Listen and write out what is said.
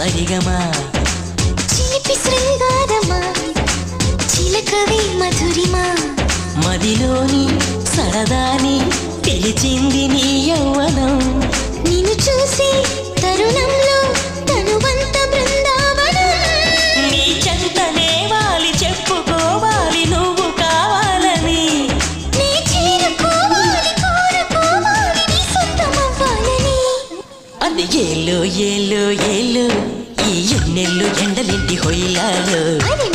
సరిగమా చిలిపి శృంగారమా చిలకవి మధురిమా మదిలోని సరదాని పిలిచింది నీ యౌవనం నిన్ను చూసి తరుణంలో తనువంత బృందావనం నీ చెంతనే వాలి చెప్పుకోవాలి నువ్వు కావాలని నీ చేరుకోవాలి కోరుకోవాలి నీ సొంతమవ్వాలని అది ఏలో ఏలో ఏలో ఈ ఎన్నెల్లు ఎండలింటి హొయిలాలో అది